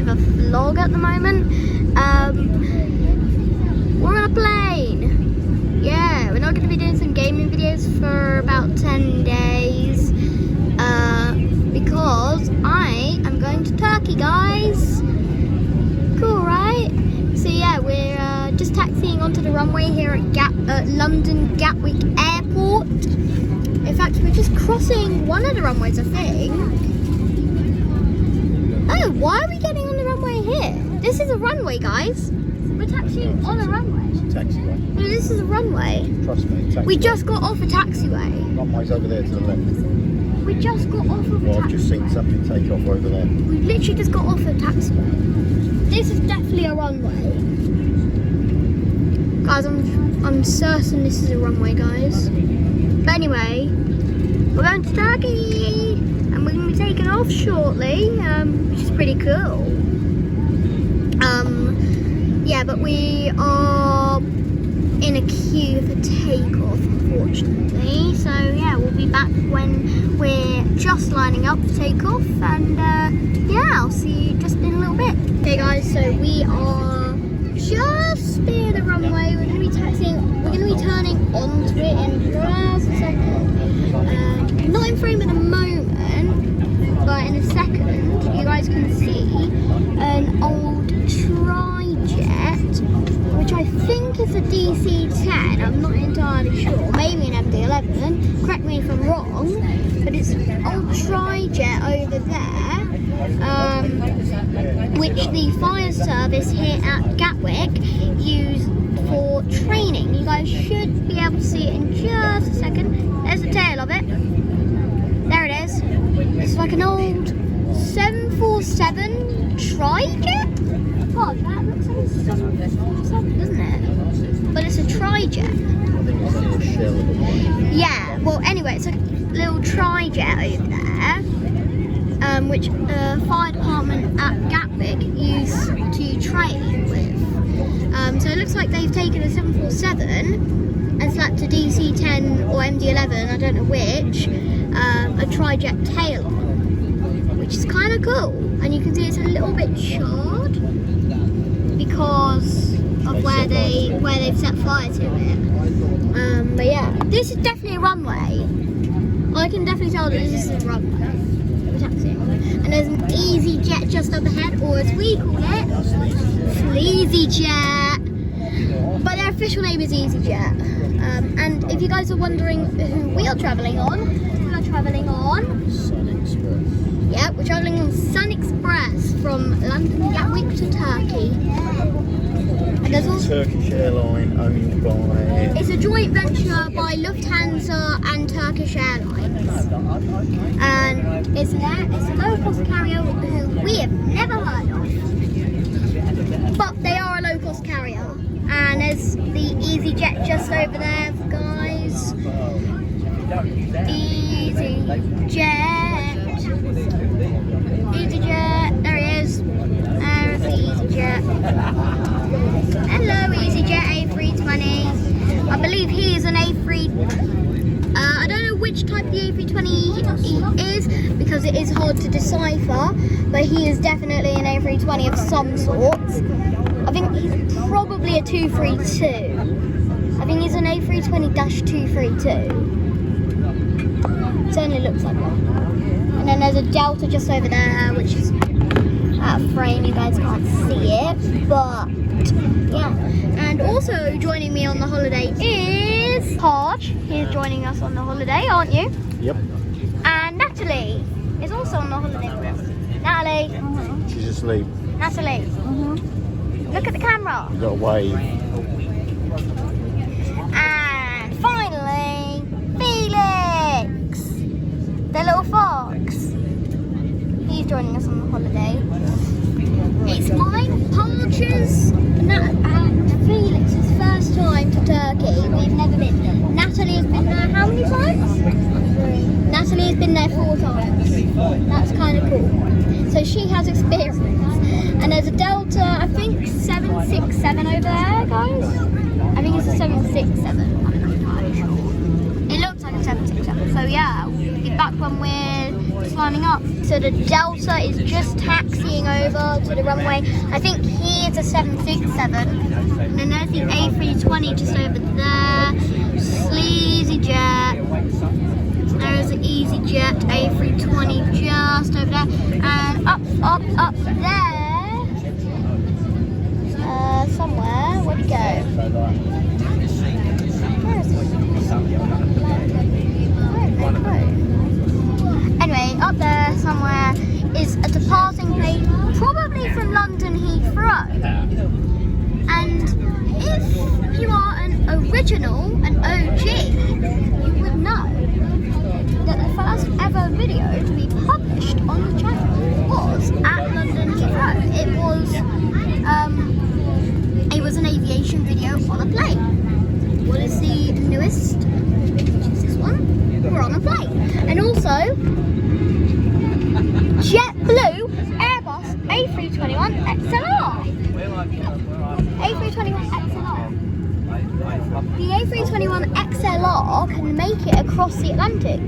bit of a vlog at the moment. We're on a plane. Yeah, we're not going to be doing some gaming videos for about 10 days. Because I am going to Turkey, guys. Cool, right? So yeah, we're just taxiing onto the runway here at London Gatwick Airport. In fact, we're just crossing one of the runways, I think. Oh, why are we getting on the runway here? This is a runway, guys. We're taxiing on a runway. It's a taxiway. No, this is a runway. Trust me, taxiway. We just got off a taxiway. Runway's over there to the left. We just got off of a Well, I've just seen something take off over there. We literally just got off a taxiway. This is definitely a runway. Guys, I'm certain this is a runway, guys. But anyway, we're going to Turkey, and we're going to be taking off shortly, which is pretty cool. Yeah, but we are in a queue for takeoff, unfortunately. So yeah, we'll be back when we're just lining up for takeoff, and yeah, I'll see you just in a little bit. Okay, guys, so we are just near the runway. We're going to be taxiing. We're going to be turning onto it in just a second. Not in frame at the moment, but in a second, you guys can see an old tri-jet, which I think is a DC-10. I'm not entirely sure. Maybe an MD-11. Correct me if I'm wrong. But it's an old tri-jet over there, which the fire service here at Gatwick use for training. You guys should be able to see it in just a second. There's the tail of it. There it is. It's like an old 747 tri-jet. God, that looks like a 747, doesn't it? But it's a tri-jet. Yeah, well anyway, it's a little tri-jet over there, which the fire department at Gatwick used to train with. So it looks like they've taken a 747 and slapped a DC-10 or MD-11, I don't know which, a tri-jet tail on, which is kind of cool. And you can see it's a little bit charred because of where they've set fire to it. But yeah, this is definitely a runway. I can definitely tell that this is a runway. And there's an easy jet just up ahead, or as we call it, Sleazy Jet. But their official name is EasyJet. And if you guys are wondering who we are travelling on, we are travelling on Sun Express. Yeah, we're travelling on Sun Express from London Gatwick to Turkey. And there's also Turkish airline owned by... It's a joint venture by Lufthansa and Turkish Airlines. And it's a low-cost carrier who we have never heard of. But they are a low-cost carrier. And there's the EasyJet just over there, guys. EasyJet, there he is. There's the EasyJet. Hello, EasyJet A320. I believe he is an A3. I don't know which type the A320 is because it is hard to decipher, but he is definitely an A320 of some sort. I think he's probably a 232. I think he's an A320-232. Certainly looks like one. And then there's a Delta just over there, which is out of frame. You guys can't see it, but yeah. And also joining me on the holiday is Hodge. He's joining us on the holiday, aren't you? Yep. And Natalie is also on the holiday with us. Natalie. She's asleep. Natalie. Look at the camera. You got a wave. And finally, Felix, the little fox. He's joining us on the holiday. It's mine, Parcher's, and Felix's first time to Turkey. We've never been. Natalie has been there how many times? 3. Natalie has been there 4 times. That's kind of cool. So she has experience. And there's a Delta, I think 767 over there, guys. I think it's a 767. I'm not entirely sure. It looks like a 767. So yeah, we'll be back when we're just lining lining up. So the Delta is just taxiing over to the runway. I think here's a 767. And then there's the A320 just over there. Sleazy Jet. There's an EasyJet A320 just over there. And up there. Somewhere. Where'd it go? Where is it? Anyway, up there somewhere is a departing plane, probably from London Heathrow. And if you are an original, an OG, you would know that the first ever video to be published on the channel was at London Heathrow. It was an aviation video on a plane. What is the newest? Which is this one? We're on a plane. And also, JetBlue Airbus A321 XLR. A321 XLR. The A321 XLR can make it across the Atlantic.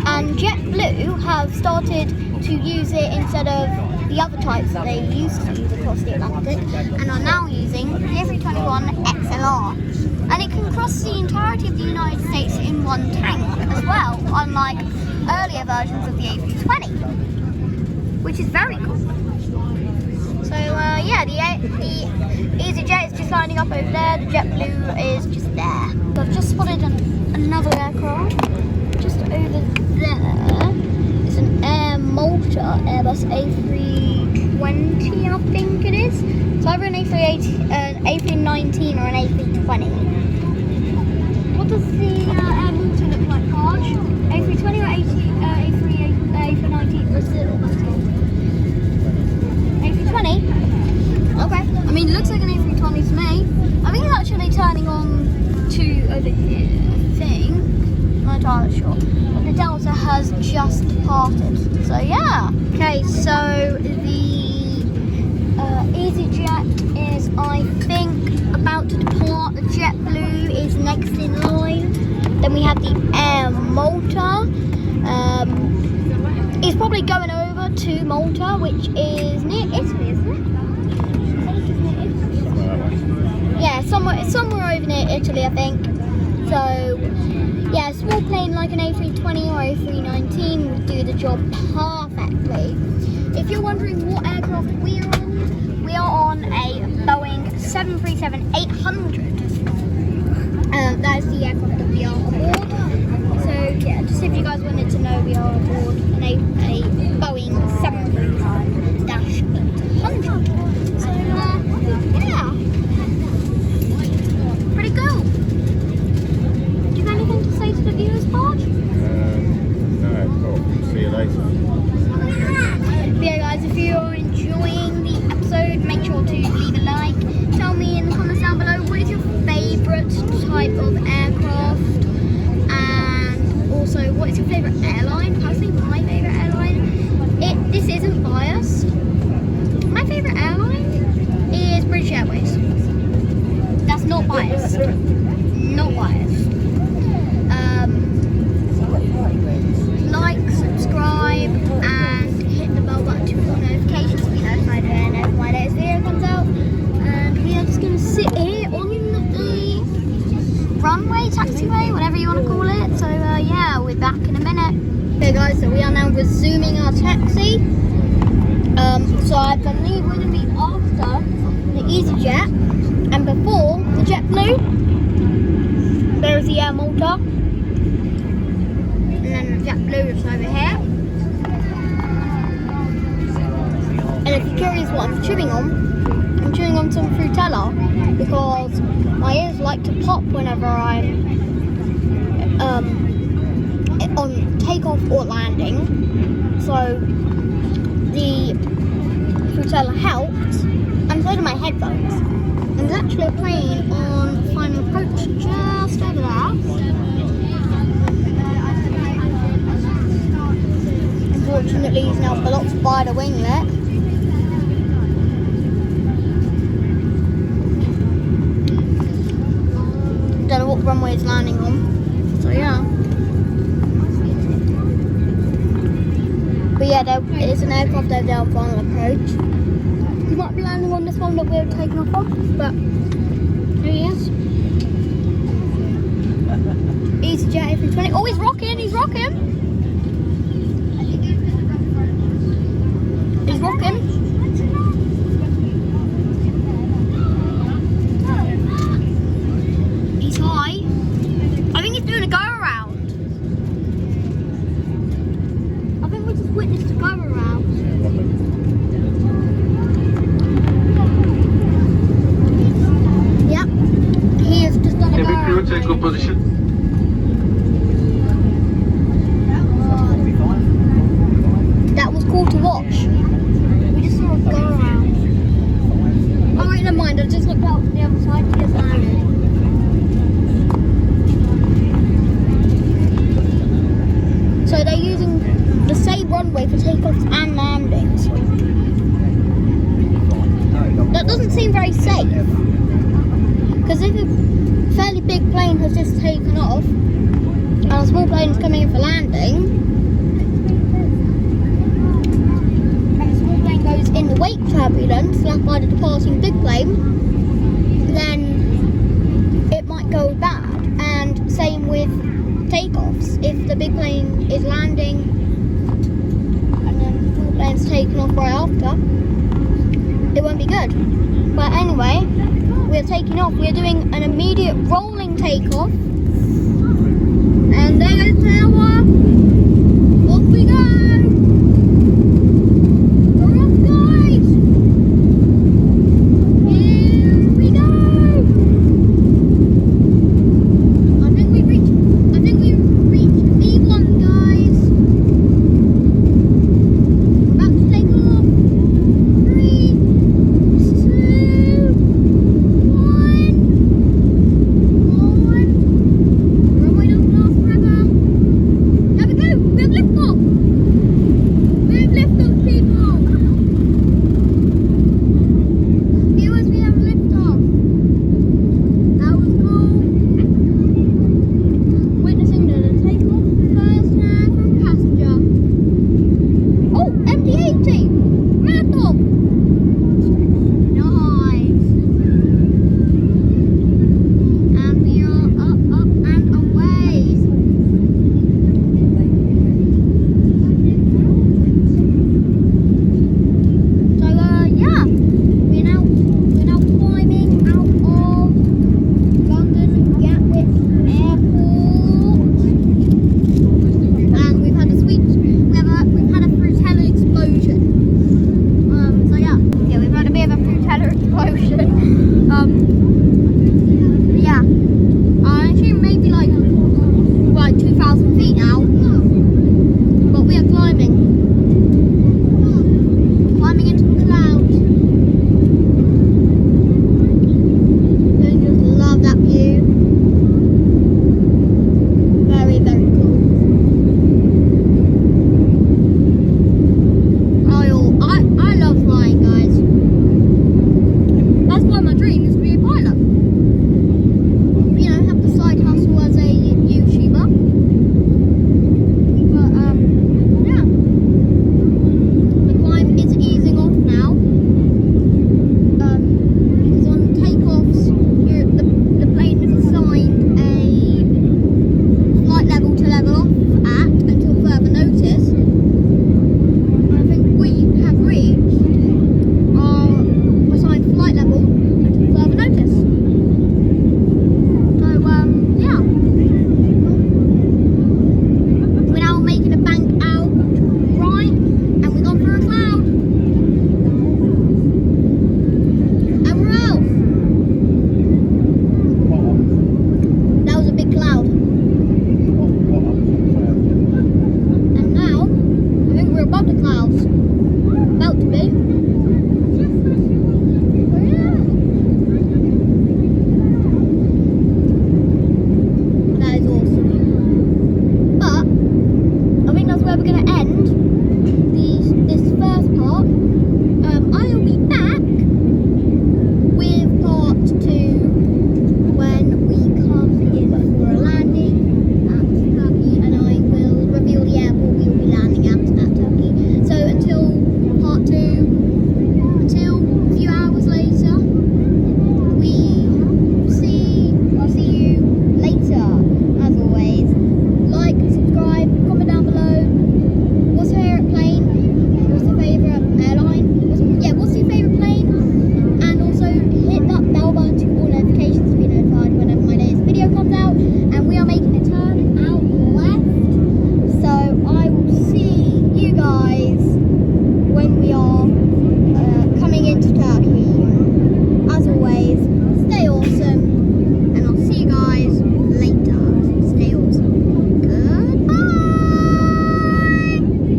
And JetBlue have started to use it instead of the other types that they used to use across the Atlantic, and are now using the A321 XLR. And it can cross the entirety of the United States in one tank as well, unlike earlier versions of the A320, which is very cool. So yeah, the EasyJet is just lining up over there, the JetBlue is just there. So I've just spotted another aircraft just over there. It's an Air Malta Airbus A320, I think it is. It's either an A319 or an A320. What does the Air Malta look like, Raj? A320 or A319? A320? Okay. I mean, it looks like an A320 to me. I think it's actually turning on to over here, I think. I'm not entirely sure. But the Delta has just departed. So yeah. Okay, so the EasyJet is, I think, about to depart. The JetBlue is next in line. Then we have the Air Malta. It's probably going over to Malta, which is near Italy, isn't it? Yeah, somewhere over near Italy, I think. So, yeah, a small plane like an A320 or A319 would do the job perfectly. If you're wondering what aircraft we are on a Boeing 737-800. That is the aircraft that we are aboard. So, yeah, just if you guys wanted to know, we are aboard a Boeing 737-800. So, yeah. Pretty cool. Do you have anything to say to the viewers, Barge? No, cool. See you later. Yeah, guys, if you are enjoying the episode, make sure to leave a like. Tell me in the comments down below what is your favourite type of aircraft, and also what is your favourite airline. Personally, my favourite airline, this isn't biased. My favourite airline is British Airways. That's not biased. Not biased. Like, subscribe, and hit the bell button to all notifications to be notified whenever my latest video comes out. And we are just going to sit here on the runway, taxiway, whatever you want to call it. So yeah, we're back in a minute. Okay guys, so we are now resuming our taxi. So I believe we're going to be after the EasyJet and before the JetBlue. There's the Air Malta. And then the JetBlue is over here. And if you're curious what I'm chewing on some Frutella because my ears like to pop whenever I'm on takeoff or landing. So the Frutella helped, and so do my headphones. And there's actually a plane on final approach just over there. Unfortunately, he's now blocked by the winglet. Don't know what runway it's landing on. So yeah. But yeah, there is an aircraft over there on final approach. You might be landing on this one that we're taking off on, but here he is. EasyJet A320. Oh, he's rocking, he's rocking. He's rocking. He's high. I think he's doing a go around. I think we just witnessed a go around. Yep. He has just done a go around. Take good position. That was cool to watch. We just saw it go around. Oh wait, never mind. I just looked out to the other side. He just landed. So they're using the same runway for takeoffs and landings. That doesn't seem very safe. Because if a fairly big plane has just taken off and a small plane is coming in for landing, goes in the wake turbulence left by the departing big plane, then it might go bad. And same with takeoffs. If the big plane is landing and then the small plane's taken off right after, it won't be good. But anyway, we're taking off. We're doing an immediate rolling takeoff